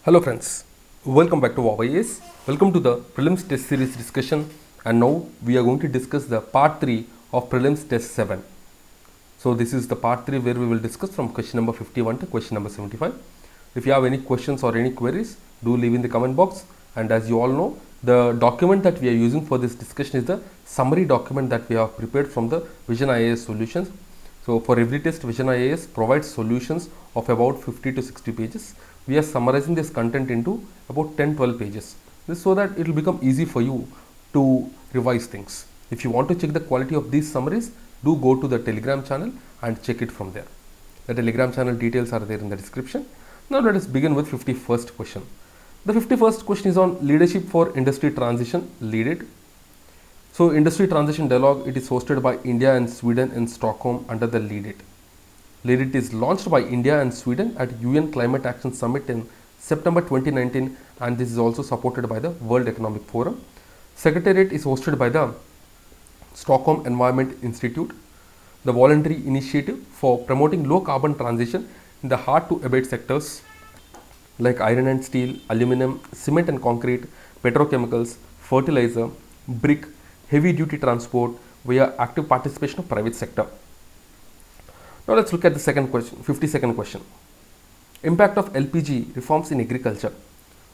Hello friends, welcome back to VOWIAS. Welcome to the Prelims test series discussion, and now we are going to discuss the part 3 of Prelims test 7. So this is the part 3 where we will discuss from question number 51 to question number 75. If you have any questions or any queries, do leave in the comment box. And as you all know, the document that we are using for this discussion is the summary document that we have prepared from the Vision IAS solutions. So for every test, Vision IAS provides solutions of about 50 to 60 pages. We are summarizing this content into about 10-12 pages. This so that it will become easy for you to revise things. If you want to check the quality of these summaries, do go to the Telegram channel and check it from there. The Telegram channel details are there in the description. Now let us begin with 51st question. The 51st question is on leadership for industry transition, lead it. So industry transition dialogue, it is hosted by India and Sweden in Stockholm under the lead it. Lead it is launched by India and Sweden at UN Climate Action Summit in September 2019, and this is also supported by the World Economic Forum. Secretariat is hosted by the Stockholm Environment Institute. The voluntary initiative for promoting low carbon transition in the hard to abate sectors like iron and steel, aluminum, cement and concrete, petrochemicals, fertilizer, brick, heavy duty transport via active participation of private sector. Now let's look at the second question, 52nd question. Impact of LPG reforms in agriculture.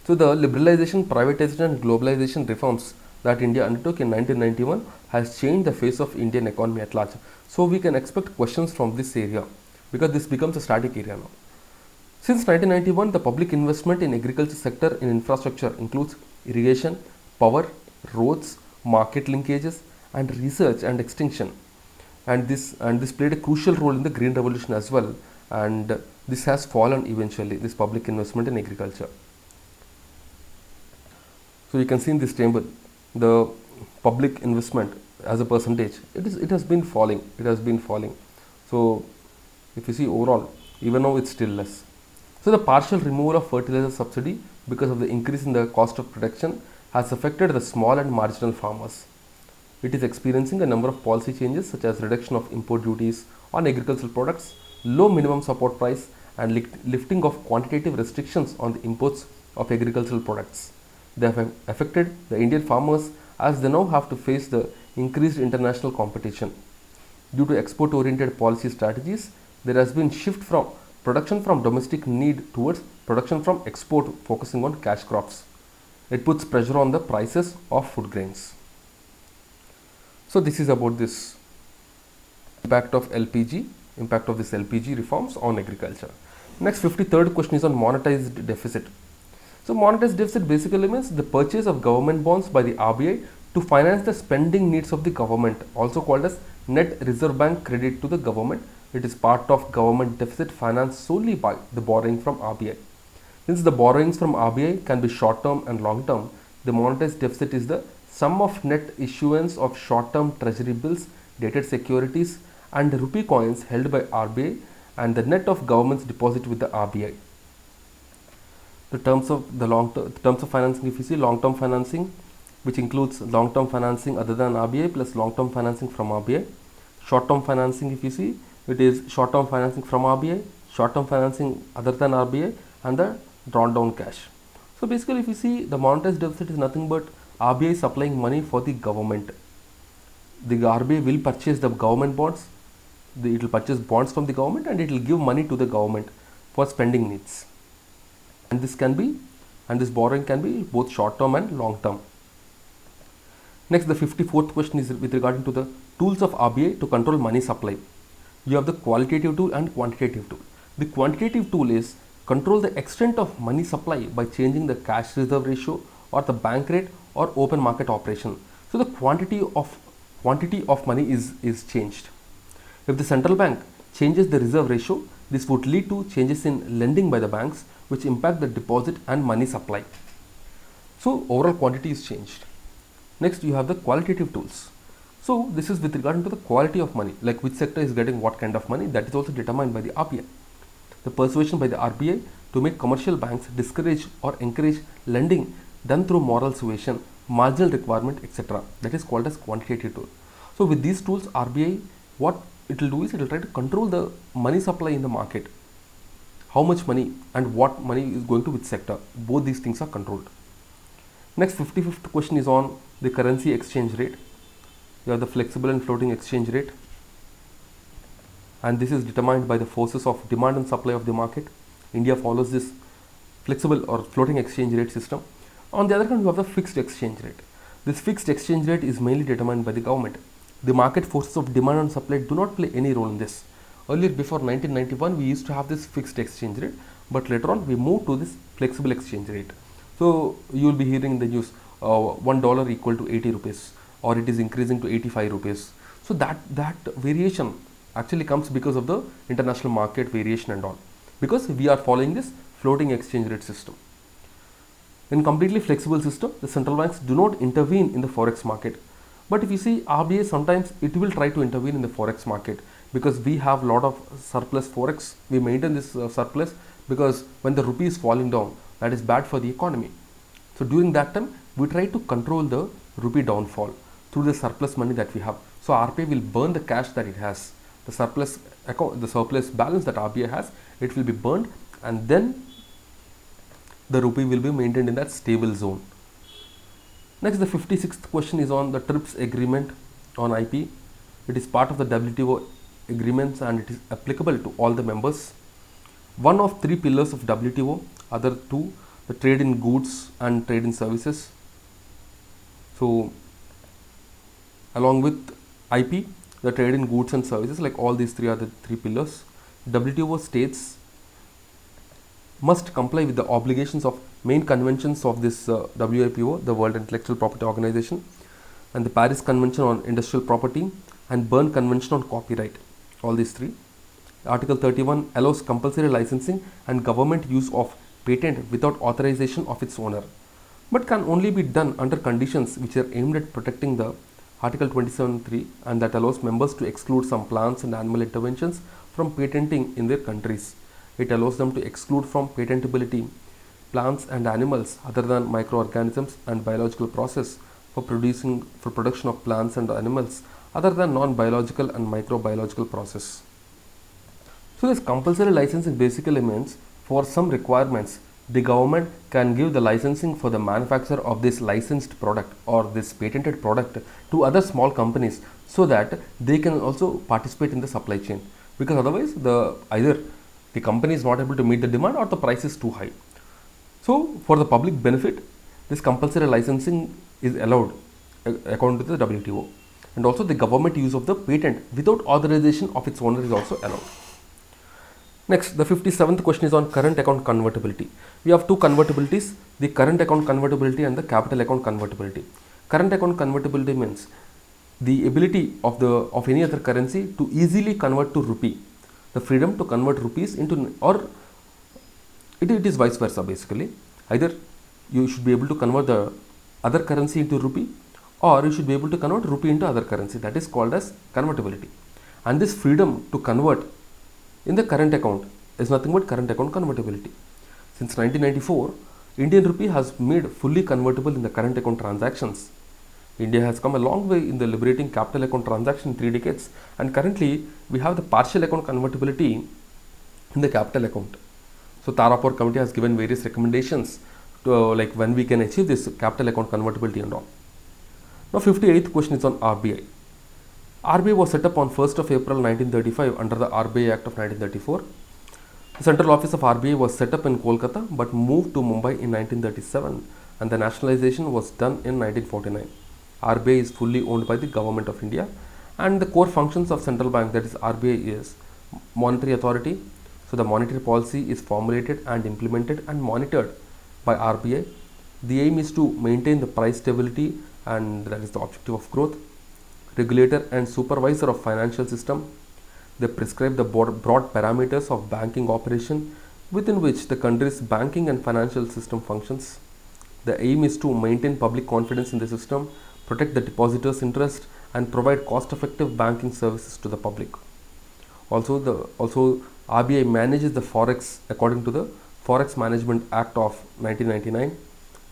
So the liberalization, privatization and globalization reforms that India undertook in 1991 has changed the face of Indian economy at large. So we can expect questions from this area because this becomes a static area now. Since 1991, the public investment in agriculture sector in infrastructure includes irrigation, power, roads, market linkages and research and extension. And this played a crucial role in the green revolution as well, and this has fallen eventually, this public investment in agriculture. So you can see in this table the public investment as a percentage, it has been falling. So if you see overall, even now it's still less. So the partial removal of fertilizer subsidy because of the increase in the cost of production has affected the small and marginal farmers. It is experiencing a number of policy changes such as reduction of import duties on agricultural products, low minimum support price and lifting of quantitative restrictions on the imports of agricultural products. They have affected the Indian farmers as they now have to face the increased international competition. Due to export oriented policy strategies, there has been shift from production from domestic need towards production from export focusing on cash crops. It puts pressure on the prices of food grains. So this is about this impact of this LPG reforms on agriculture. Next, 53rd question is on monetized deficit. So monetized deficit basically means the purchase of government bonds by the RBI to finance the spending needs of the government, also called as net reserve bank credit to the government. It is part of government deficit financed solely by the borrowing from RBI. Since the borrowings from RBI can be short term and long term, the monetized deficit is the sum of net issuance of short-term treasury bills, dated securities and rupee coins held by RBI and the net of government's deposit with the RBI. The terms of financing, if you see long-term financing, which includes long-term financing other than RBI plus long-term financing from RBI. Short-term financing, if you see, it is short-term financing from RBI, short-term financing other than RBI and the drawn down cash. So basically if you see, the monetized deficit is nothing but RBI supplying money for the government. The RBI will purchase the government bonds. It will purchase bonds from the government and it will give money to the government for spending needs. And this borrowing can be both short term and long term. Next, the 54th question is with regard to the tools of RBI to control money supply. You have the qualitative tool and quantitative tool. The quantitative tool is control the extent of money supply by changing the cash reserve ratio or the bank rate or open market operation. So the quantity of money is changed. If the central bank changes the reserve ratio, this would lead to changes in lending by the banks which impact the deposit and money supply. So overall quantity is changed. Next, you have the qualitative tools. So this is with regard to the quality of money, like which sector is getting what kind of money, that is also determined by the RBI. The persuasion by the RBI to make commercial banks discourage or encourage lending done through moral suasion, marginal requirement, etc. That is called as quantitative tool. So with these tools, RBI, what it will do is it will try to control the money supply in the market. how much money and what money is going to which sector. Both these things are controlled. Next, 55th question is on the currency exchange rate. You have the flexible and floating exchange rate, and this is determined by the forces of demand and supply of the market. India follows this flexible or floating exchange rate system. On the other hand, you have the fixed exchange rate. This fixed exchange rate is mainly determined by the government. The market forces of demand and supply do not play any role in this. Earlier, before 1991, we used to have this fixed exchange rate, but later on we moved to this flexible exchange rate. So you will be hearing in the news, $1 equal to 80 rupees, or it is increasing to 85 rupees. So that variation actually comes because of the international market variation and all, because we are following this floating exchange rate system. In completely flexible system, the central banks do not intervene in the forex market. But if you see RBI, sometimes it will try to intervene in the forex market, because we have a lot of surplus forex. We maintain this surplus because when the rupee is falling down, that is bad for the economy. So during that time, we try to control the rupee downfall through the surplus money that we have. So RBI will burn the cash that it has. The surplus account, the surplus balance that RBI has, it will be burned, and then the rupee will be maintained in that stable zone. Next, the 56th question is on the TRIPS agreement on IP. It is part of the WTO agreements and it is applicable to all the members. One of three pillars of WTO, other two, the trade in goods and trade in services. So along with IP, the trade in goods and services, like all these three are the three pillars. WTO states must comply with the obligations of main conventions of this WIPO, the World Intellectual Property Organization, and the Paris Convention on Industrial Property and Berne Convention on Copyright. All these three. Article 31 allows compulsory licensing and government use of patent without authorization of its owner, but can only be done under conditions which are aimed at protecting the Article 27.3, and that allows members to exclude some plants and animal interventions from patenting in their countries. It allows them to exclude from patentability plants and animals other than microorganisms and biological process for production of plants and animals other than non-biological and microbiological process. So this compulsory licensing basically means for some requirements, the government can give the licensing for the manufacture of this licensed product or this patented product to other small companies, so that they can also participate in the supply chain, because otherwise either the company is not able to meet the demand or the price is too high. So for the public benefit, this compulsory licensing is allowed according to the WTO, and also the government use of the patent without authorization of its owner is also allowed. Next, the 57th question is on current account convertibility. We have two convertibilities, the current account convertibility and the capital account convertibility. Current account convertibility means the ability of any other currency to easily convert to rupee, the freedom to convert rupees into, or it is vice versa basically. Either you should be able to convert the other currency into rupee, or you should be able to convert rupee into other currency. That is called as convertibility. And this freedom to convert in the current account is nothing but current account convertibility. Since 1994, Indian rupee has made fully convertible in the current account transactions. India has come a long way in the liberating capital account transaction in 3 decades, and currently we have the partial account convertibility in the capital account. So Tarapur committee has given various recommendations to like when we can achieve this capital account convertibility and all. Now 58th question is on RBI. RBI was set up on 1st of April 1935 under the RBI Act of 1934. The central office of RBI was set up in Kolkata but moved to Mumbai in 1937, and the nationalization was done in 1949. RBI is fully owned by the Government of India, and the core functions of central bank, that is RBI, is monetary authority. So the monetary policy is formulated and implemented and monitored by RBI. The aim is to maintain the price stability, and that is the objective of growth. Regulator and supervisor of financial system. They prescribe the broad parameters of banking operation within which the country's banking and financial system functions. The aim is to maintain public confidence in the system, protect the depositors' interest, and provide cost-effective banking services to the public. Also, RBI manages the forex according to the Forex Management Act of 1999.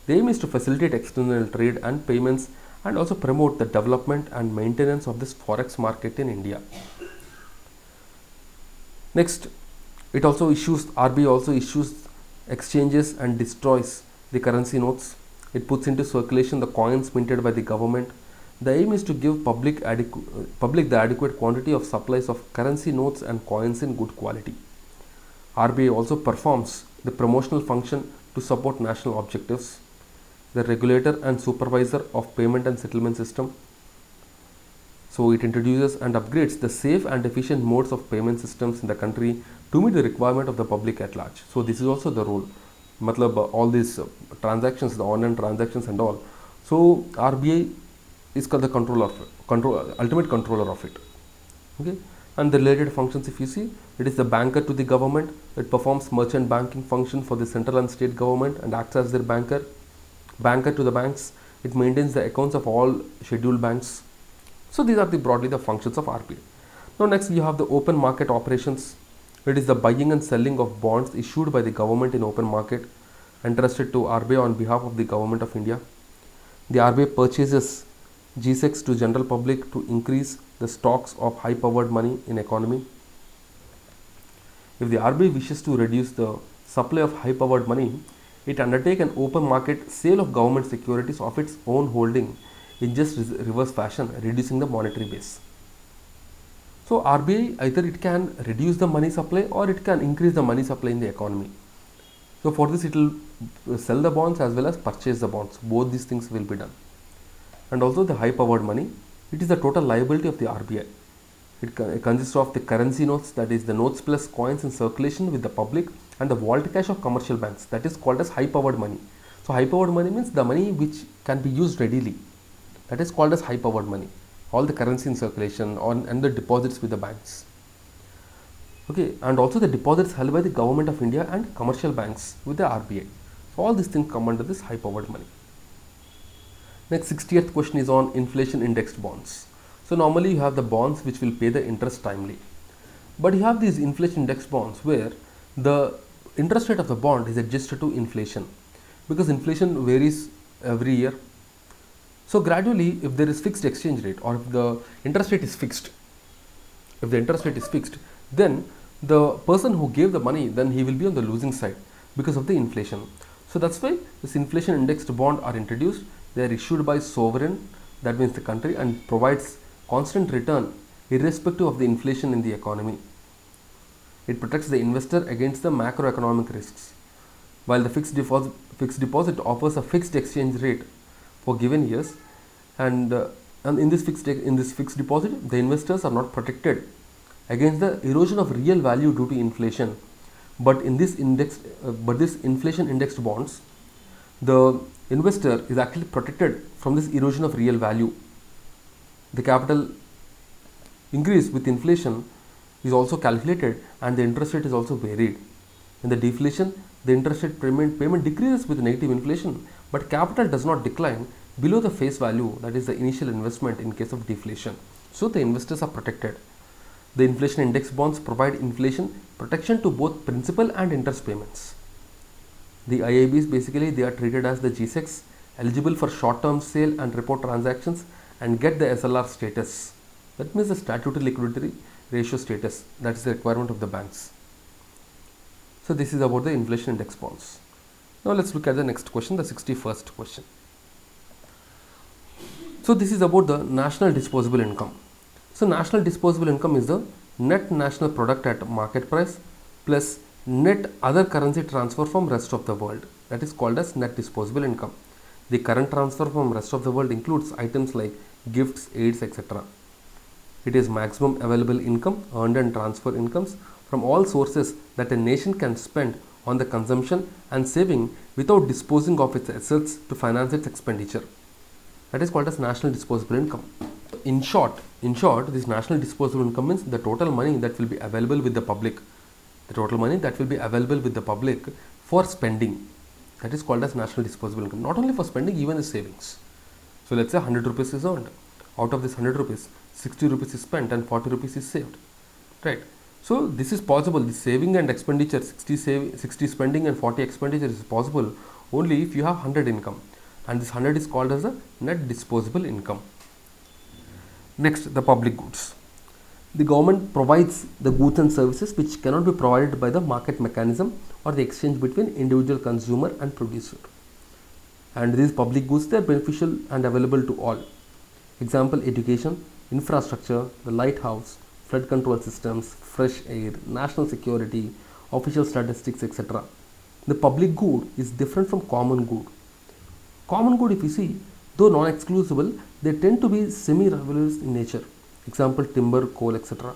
The aim is to facilitate external trade and payments, and also promote the development and maintenance of this forex market in India. Next, It also issues, RBI also issues, exchanges and destroys the currency notes. It puts into circulation the coins minted by the government. The aim is to give public the adequate quantity of supplies of currency notes and coins in good quality. RBI also performs the promotional function to support national objectives. The regulator and supervisor of payment and settlement system. So it introduces and upgrades the safe and efficient modes of payment systems in the country to meet the requirement of the public at large. So this is also the role. Matlab, all these transactions, the online transactions and all. So RBI is called the ultimate controller of it. Okay. And the related functions, if you see, it is the banker to the government. It performs merchant banking function for the central and state government and acts as their banker to the banks. It maintains the accounts of all scheduled banks. So these are broadly the functions of RBI. Now next you have the open market operations. It is the buying and selling of bonds issued by the government in open market, entrusted to RBI on behalf of the government of India. The RBI purchases G-Secs to general public to increase the stocks of high powered money in economy. If the RBI wishes to reduce the supply of high powered money, it undertakes an open market sale of government securities of its own holding in just reverse fashion, reducing the monetary base. So RBI, either it can reduce the money supply or it can increase the money supply in the economy. So for this it will sell the bonds as well as purchase the bonds. Both these things will be done. And also the high powered money, it is the total liability of the RBI. It consists of the currency notes, that is the notes plus coins in circulation with the public, and the vault cash of commercial banks, that is called as high powered money. So high powered money means the money which can be used readily. That is called as high powered money. All the currency in circulation and the deposits with the banks. Okay, and also the deposits held by the government of India and commercial banks with the RBI. So all these things come under this high powered money. Next, 60th question is on inflation indexed bonds. So normally you have the bonds which will pay the interest timely. But you have these inflation indexed bonds where the interest rate of the bond is adjusted to inflation, because inflation varies every year. So gradually, if there is fixed exchange rate, or if the interest rate is fixed, then the person who gave the money, then he will be on the losing side because of the inflation. So that's why this inflation indexed bond are introduced. They are issued by sovereign, that means the country, and provides constant return irrespective of the inflation in the economy. It protects the investor against the macroeconomic risks, while the fixed deposit offers a fixed exchange rate for given years, and in this fixed deposit, the investors are not protected against the erosion of real value due to inflation. But in this inflation indexed bonds, the investor is actually protected from this erosion of real value. The capital increase with inflation is also calculated, and the interest rate is also varied. In the deflation, the interest rate payment decreases with negative inflation, but capital does not decline below the face value, that is the initial investment, in case of deflation. So the investors are protected. The inflation index bonds provide inflation protection to both principal and interest payments. The IIBs, basically they are treated as the G-Secs, eligible for short-term sale and repo transactions, and get the SLR status. That means the statutory liquidity ratio status. That is the requirement of the banks. So this is about the inflation index bonds. Now let's look at the next question, the 61st question. So this is about the national disposable income. So national disposable income is the net national product at market price plus net other currency transfer from rest of the world. That is called as net disposable income. The current transfer from rest of the world includes items like gifts, aids, etc. It is maximum available income, earned and transfer incomes from all sources that a nation can spend on the consumption and saving without disposing of its assets to finance its expenditure. That is called as national disposable income. In short, this national disposable income means the total money that will be available with the public. The total money that will be available with the public for spending. That is called as national disposable income. Not only for spending, even the savings. So let's say 100 rupees is earned. Out of this 100 rupees, 60 rupees is spent and 40 rupees is saved. Right. So this is possible. The saving and expenditure, 60 spending and 40 expenditure is possible only if you have 100 income. And this 100 is called as a net disposable income. Next, the public goods. The government provides the goods and services which cannot be provided by the market mechanism or the exchange between individual consumer and producer. And these public goods, they are beneficial and available to all. Example, education, infrastructure, the lighthouse, flood control systems, fresh air, national security, official statistics, etc. The public good is different from common good. Common good, if you see, though non-exclusible, they tend to be semi-rivalrous in nature. Example, timber, coal, etc.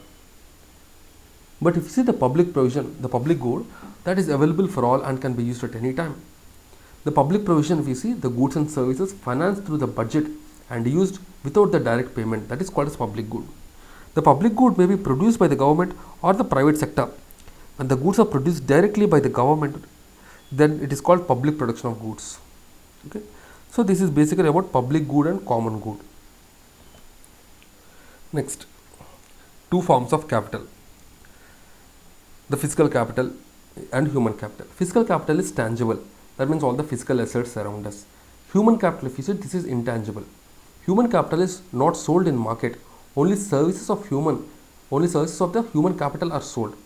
But if you see the public provision, the public good, that is available for all and can be used at any time. The public provision, if you see, the goods and services financed through the budget and used without the direct payment, that is called as public good. The public good may be produced by the government or the private sector. When the goods are produced directly by the government, then it is called public production of goods. Okay. So this is basically about public good and common good. Next, two forms of capital: the physical capital and human capital. Physical capital is tangible. That means all the physical assets around us. Human capital, if you see, this is intangible. Human capital is not sold in market. Only services of the human capital are sold.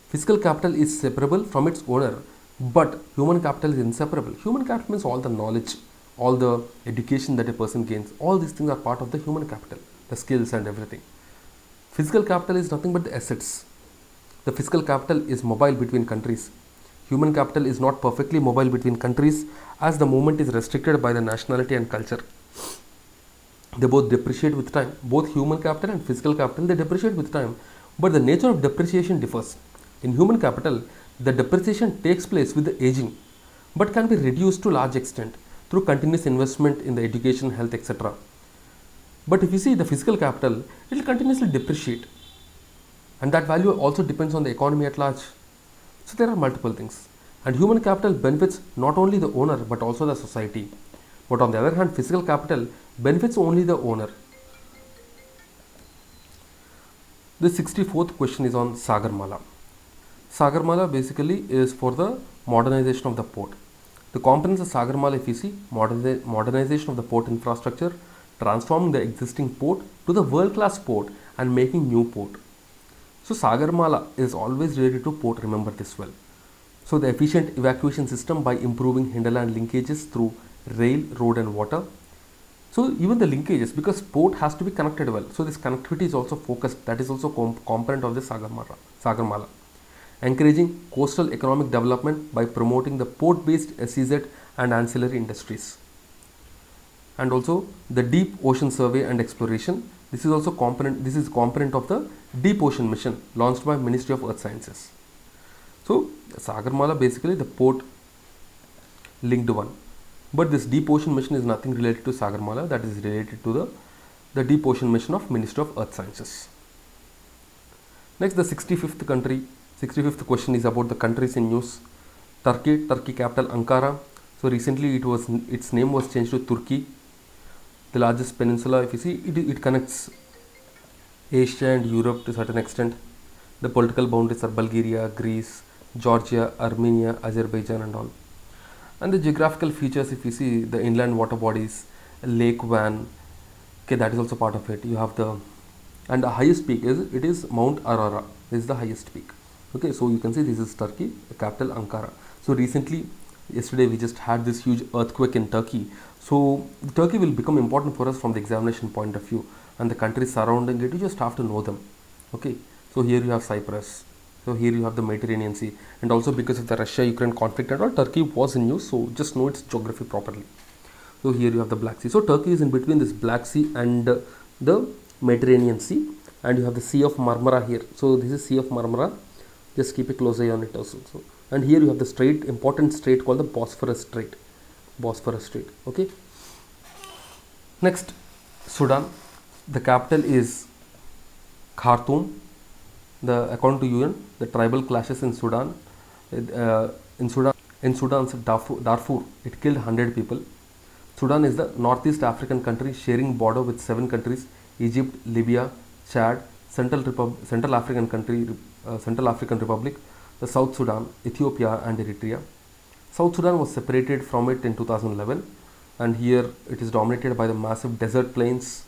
Physical capital is separable from its owner, but human capital is inseparable. Human capital means all the knowledge, all the education that a person gains. All these things are part of the human capital, the skills and everything. Physical capital is nothing but the assets. The physical capital is mobile between countries. Human capital is not perfectly mobile between countries, as the movement is restricted by the nationality and culture. They both depreciate with time. Both human capital and physical capital, they depreciate with time, but the nature of depreciation differs. In human capital, the depreciation takes place with the aging, but can be reduced to large extent through continuous investment in the education, health, etc. But if you see the physical capital, it will continuously depreciate, and that value also depends on the economy at large. So there are multiple things, and human capital benefits not only the owner but also the society. But on the other hand, physical capital benefits only the owner. The 64th question is on Sagarmala. Sagarmala basically is for the modernization of the port. The components of Sagarmala, if you see, modernization of the port infrastructure, transforming the existing port to the world-class port and making new port. So Sagarmala is always related to port, remember this well. So the efficient evacuation system by improving hinterland linkages through rail, road and water. So even the linkages, because port has to be connected well. So this connectivity is also focused, that is also component of the Sagarmala. Encouraging coastal economic development by promoting the port-based SEZ and ancillary industries. And also the deep ocean survey and exploration. This is also component of the deep ocean mission launched by Ministry of Earth Sciences. So Sagarmala basically the port linked one. But this deep ocean mission is nothing related to Sagarmala, that is related to the deep ocean mission of Ministry of Earth Sciences. Next, the 65th question is about the countries in news. Turkey capital Ankara. So recently its name was changed to Turkey. The largest peninsula, if you see, it connects Asia and Europe to a certain extent. The political boundaries are Bulgaria, Greece, Georgia, Armenia, Azerbaijan and all. And the geographical features, if you see, the inland water bodies, Lake Van, okay, that is also part of it. You have and the highest peak is Mount Arara. This is the highest peak. Okay, so you can see this is Turkey, the capital Ankara. So yesterday we just had this huge earthquake in Turkey. So Turkey will become important for us from the examination point of view, and the countries surrounding it, you just have to know them. Okay, so here you have Cyprus. So here you have the Mediterranean Sea, and also because of the Russia-Ukraine conflict and all, Turkey was in news, so just know its geography properly. So here you have the Black Sea. So Turkey is in between this Black Sea and the Mediterranean Sea, and you have the Sea of Marmara here. So this is Sea of Marmara. Just keep a close eye on it also. And here you have the important strait called the Bosphorus Strait. Okay. Next, Sudan. The capital is Khartoum. According to UN, the tribal clashes in Sudan, in Sudan's Darfur, it killed 100 people. Sudan is the Northeast African country sharing border with 7 countries: Egypt, Libya, Chad, Central African Republic, the South Sudan, Ethiopia and Eritrea. South Sudan was separated from it in 2011, and here it is dominated by the massive desert plains,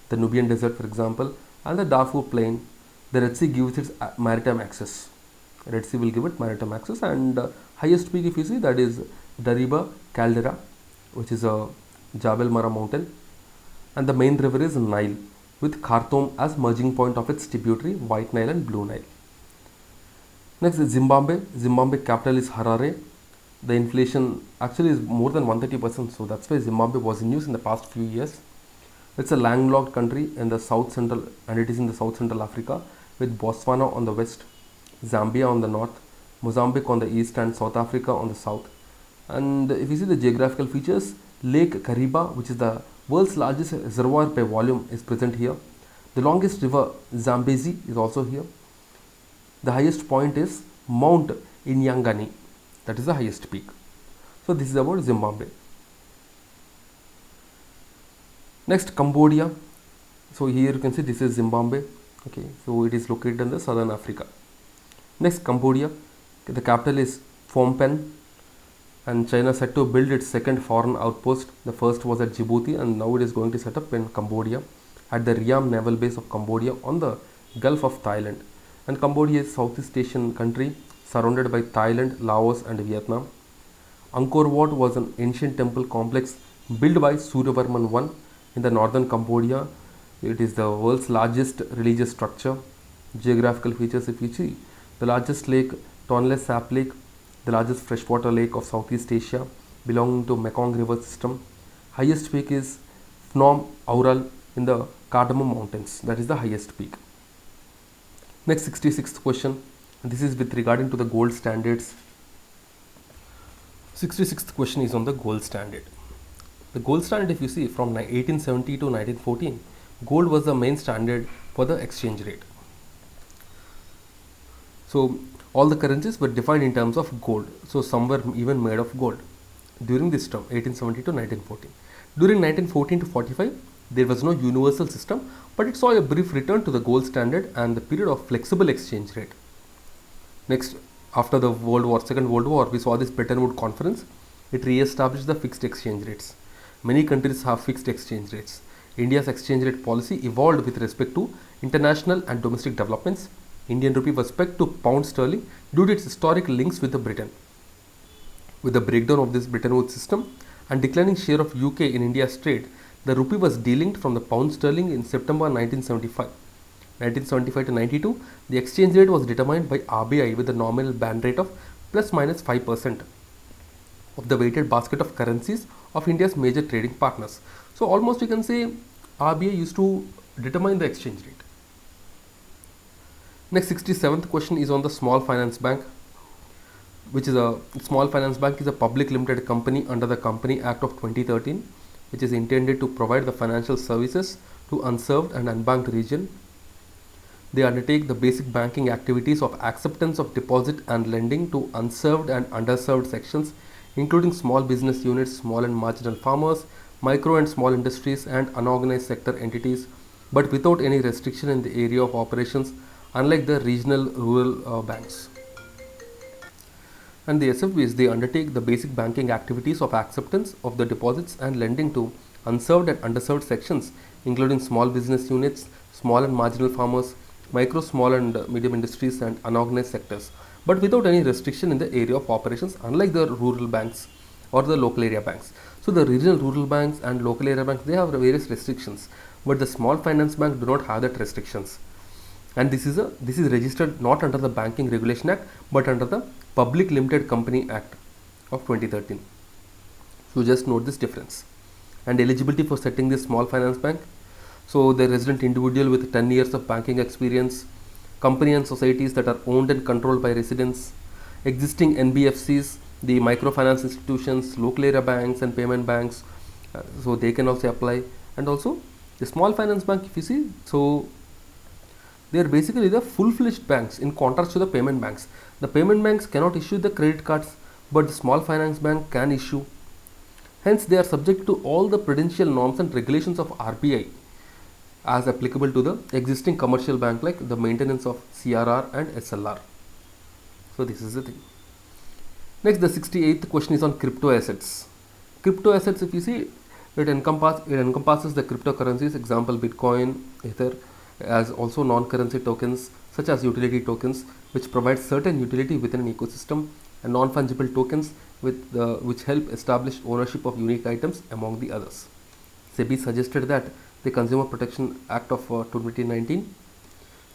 the Nubian Desert for example, and the Darfur Plain. The Red Sea gives its maritime access. Red Sea will give it maritime access, and highest peak if you see, that is Dariba Caldera, which is a Jabal Mara mountain, and the main river is Nile, with Khartoum as merging point of its tributary White Nile and Blue Nile. Next is Zimbabwe. Zimbabwe capital is Harare. The inflation actually is more than 130%, so that's why Zimbabwe was in news in the past few years. It's a landlocked country in the south central, and it is in the south central Africa, with Botswana on the west, Zambia on the north, Mozambique on the east, and South Africa on the south. And if you see the geographical features, Lake Kariba, which is the world's largest reservoir by volume, is present here. The longest river, Zambezi, is also here. The highest point is Mount Inyangani, that is the highest peak. So this is about Zimbabwe. Next, Cambodia. So here you can see this is Zimbabwe. Okay, so it is located in the southern Africa. Next, Cambodia. The capital is Phnom Penh, and China set to build its second foreign outpost. The first was at Djibouti, and now it is going to set up in Cambodia at the Ream naval base of Cambodia on the Gulf of Thailand. And Cambodia is Southeast Asian country surrounded by Thailand, Laos, and Vietnam. Angkor Wat was an ancient temple complex built by Suryavarman I in the northern Cambodia. It is the world's largest religious structure. Geographical features if you see, the largest lake, Tonle Sap Lake, the largest freshwater lake of Southeast Asia, belonging to Mekong River system. Highest peak is Phnom Aural in the Cardamom Mountains. That is the highest peak. Next, 66th question. This is with regarding to the gold standards. 66th question is on the gold standard. The gold standard, if you see, from 1870 to 1914, gold was the main standard for the exchange rate. So all the currencies were defined in terms of gold. So some were even made of gold during this term, 1870 to 1914. During 1914 to 45, there was no universal system, but it saw a brief return to the gold standard and the period of flexible exchange rate. Next, after the Second World War, we saw this Bretton Woods Conference. It re-established the fixed exchange rates. Many countries have fixed exchange rates. India's exchange rate policy evolved with respect to international and domestic developments. Indian rupee was pegged to pound sterling due to its historic links with the Britain. With the breakdown of this Bretton Woods system and declining share of UK in India's trade, the rupee was delinked from the pound sterling in September 1975. 1975 to 92, the exchange rate was determined by RBI with a nominal band rate of plus minus 5% of the weighted basket of currencies of India's major trading partners. So almost you can say RBI used to determine the exchange rate. Next, 67th question is on the Small Finance Bank, which is a Small Finance Bank is a public limited company under the Company Act of 2013, which is intended to provide the financial services to unserved and unbanked region. They undertake the basic banking activities of acceptance of deposit and lending to unserved and underserved sections, including small business units, small and marginal farmers, micro and small industries, and unorganized sector entities, but without any restriction in the area of operations, unlike the regional rural banks. And the SFBs, they undertake the basic banking activities of acceptance of the deposits and lending to unserved and underserved sections, including small business units, small and marginal farmers, micro, small and medium industries, and unorganized sectors, but without any restriction in the area of operations, unlike the rural banks or the local area banks. So the regional rural banks and local area banks, they have various restrictions, but the Small Finance Bank do not have that restrictions. And this is registered not under the Banking Regulation Act, but under the Public Limited Company Act of 2013. So just note this difference. And eligibility for setting this Small Finance Bank. So the resident individual with 10 years of banking experience, company and societies that are owned and controlled by residents, existing NBFCs, the microfinance institutions, local area banks and payment banks, so they can also apply. And also the Small Finance Bank, if you see, so they are basically the full-fledged banks in contrast to the payment banks. The payment banks cannot issue the credit cards, but the Small Finance Bank can issue. Hence, they are subject to all the prudential norms and regulations of RBI as applicable to the existing commercial bank, like the maintenance of CRR and SLR. So this is the thing. Next, the 68th question is on crypto assets. Crypto assets, if you see, it encompasses the cryptocurrencies, example Bitcoin, Ether, as also non-currency tokens such as utility tokens, which provide certain utility within an ecosystem, and non-fungible tokens which help establish ownership of unique items among the others. SEBI suggested that the Consumer Protection Act of 2019.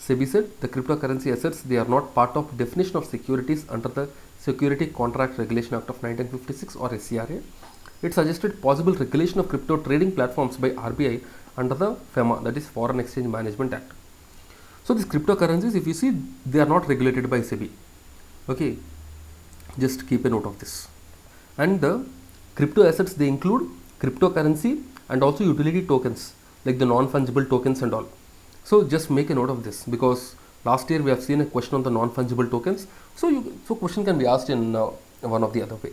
SEBI said the cryptocurrency assets, they are not part of definition of securities under the Security Contract Regulation Act of 1956 or SCRA. It suggested possible regulation of crypto trading platforms by RBI under the FEMA, that is Foreign Exchange Management Act. So these cryptocurrencies, if you see, they are not regulated by SEBI. Okay, just keep a note of this. And the crypto assets, they include cryptocurrency and also utility tokens like the non-fungible tokens and all. So just make a note of this, because last year we have seen a question on the non-fungible tokens. So question can be asked in one of the other way.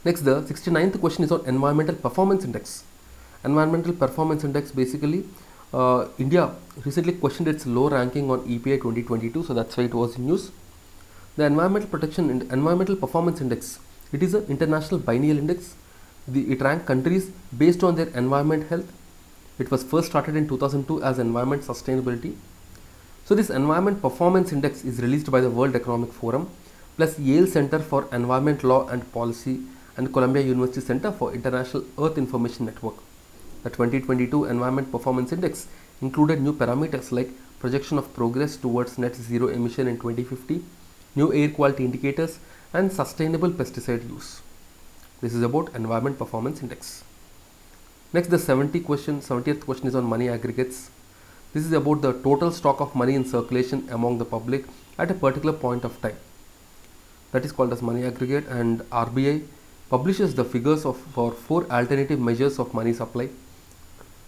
Next, the 69th question is on Environmental Performance Index. Environmental Performance Index, basically India recently questioned its low ranking on EPI 2022, so that's why it was in news. The Environmental Performance Index, it is an international biennial index. It ranks countries based on their environment health. It was first started in 2002 as Environment Sustainability. So this Environment Performance Index is released by the World Economic Forum, plus Yale Center for Environment Law and Policy and Columbia University Center for International Earth Information Network. The 2022 Environment Performance Index included new parameters like projection of progress towards net zero emission in 2050, new air quality indicators, and sustainable pesticide use. This is about Environment Performance Index. Next, the 70th question is on money aggregates. This is about the total stock of money in circulation among the public at a particular point of time. That is called as money aggregate, and RBI publishes the figures for 4 alternative measures of money supply.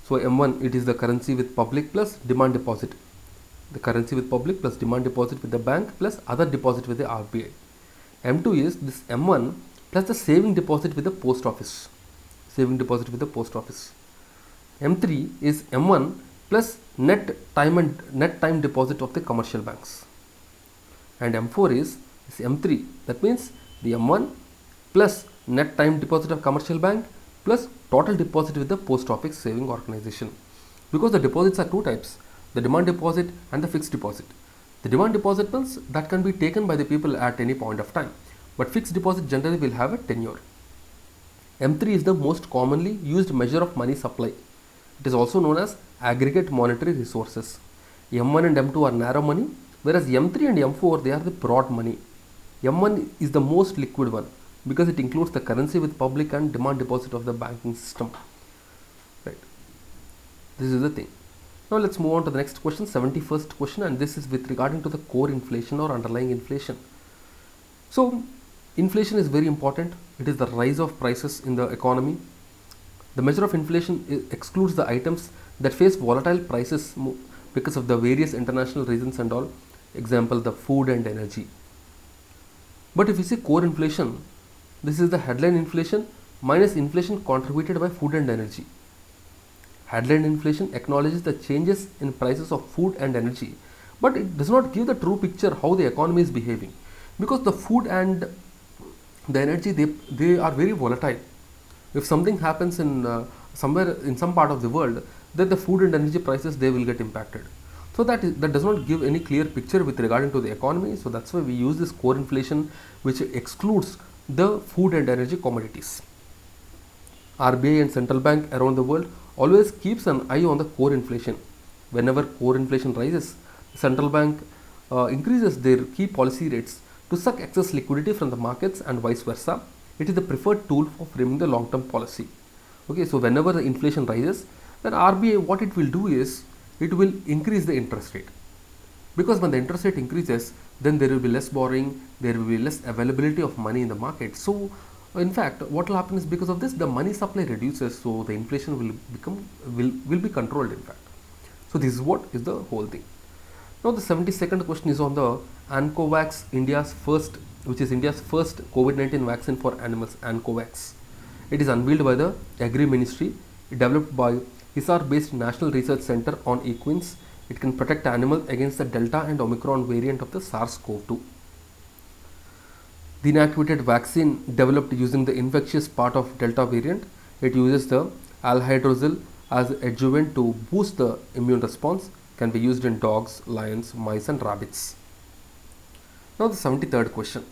So M1, it is the currency with public plus demand deposit. The currency with public plus demand deposit with the bank plus other deposit with the RBI. M2 is this M1 plus the saving deposit with the post office. M3 is M1 plus net time deposit of the commercial banks. And M4 is M3. That means the M1 plus net time deposit of commercial bank plus total deposit with the post office saving organization. Because the deposits are 2 types, the demand deposit and the fixed deposit. The demand deposit means that can be taken by the people at any point of time, but fixed deposit generally will have a tenure. M3 is the most commonly used measure of money supply. It is also known as aggregate monetary resources. M1 and M2 are narrow money, whereas M3 and M4, they are the broad money. M1 is the most liquid one because it includes the currency with public and demand deposit of the banking system. Right. This is the thing. Now let's move on to the next question, 71st question, and this is with regarding to the core inflation or underlying inflation. So inflation is very important. It is the rise of prices in the economy. The measure of inflation excludes the items that face volatile prices because of the various international reasons and all. Example, the food and energy. But if you see core inflation, this is the headline inflation minus inflation contributed by food and energy. Headline inflation acknowledges the changes in prices of food and energy, but it does not give the true picture how the economy is behaving, because the food and the energy, they are very volatile. If something happens in somewhere in some part of the world, then the food and energy prices, they will get impacted. So that does not give any clear picture with regarding to the economy. So that's why we use this core inflation, which excludes the food and energy commodities. RBI and central bank around the world always keeps an eye on the core inflation. Whenever core inflation rises, the central bank increases their key policy rates to suck excess liquidity from the markets and vice versa. It is the preferred tool for framing the long-term policy. Okay, so whenever the inflation rises, then RBI, what it will do is, it will increase the interest rate. Because when the interest rate increases, then there will be less borrowing, there will be less availability of money in the market. So in fact, what will happen is, because of this, the money supply reduces, so the inflation will be controlled in fact. So this is what is the whole thing. Now the 72nd question is on the ANCOVAX, which is India's first COVID-19 vaccine for animals, ANCOVAX. It is unveiled by the Agri Ministry, developed by Hisar-based National Research Center on Equines. It can protect animals against the Delta and Omicron variant of the SARS-CoV-2. The inactivated vaccine developed using the infectious part of Delta variant. It uses the alhydroxyl as adjuvant to boost the immune response, can be used in dogs, lions, mice and rabbits. Now the 73rd question.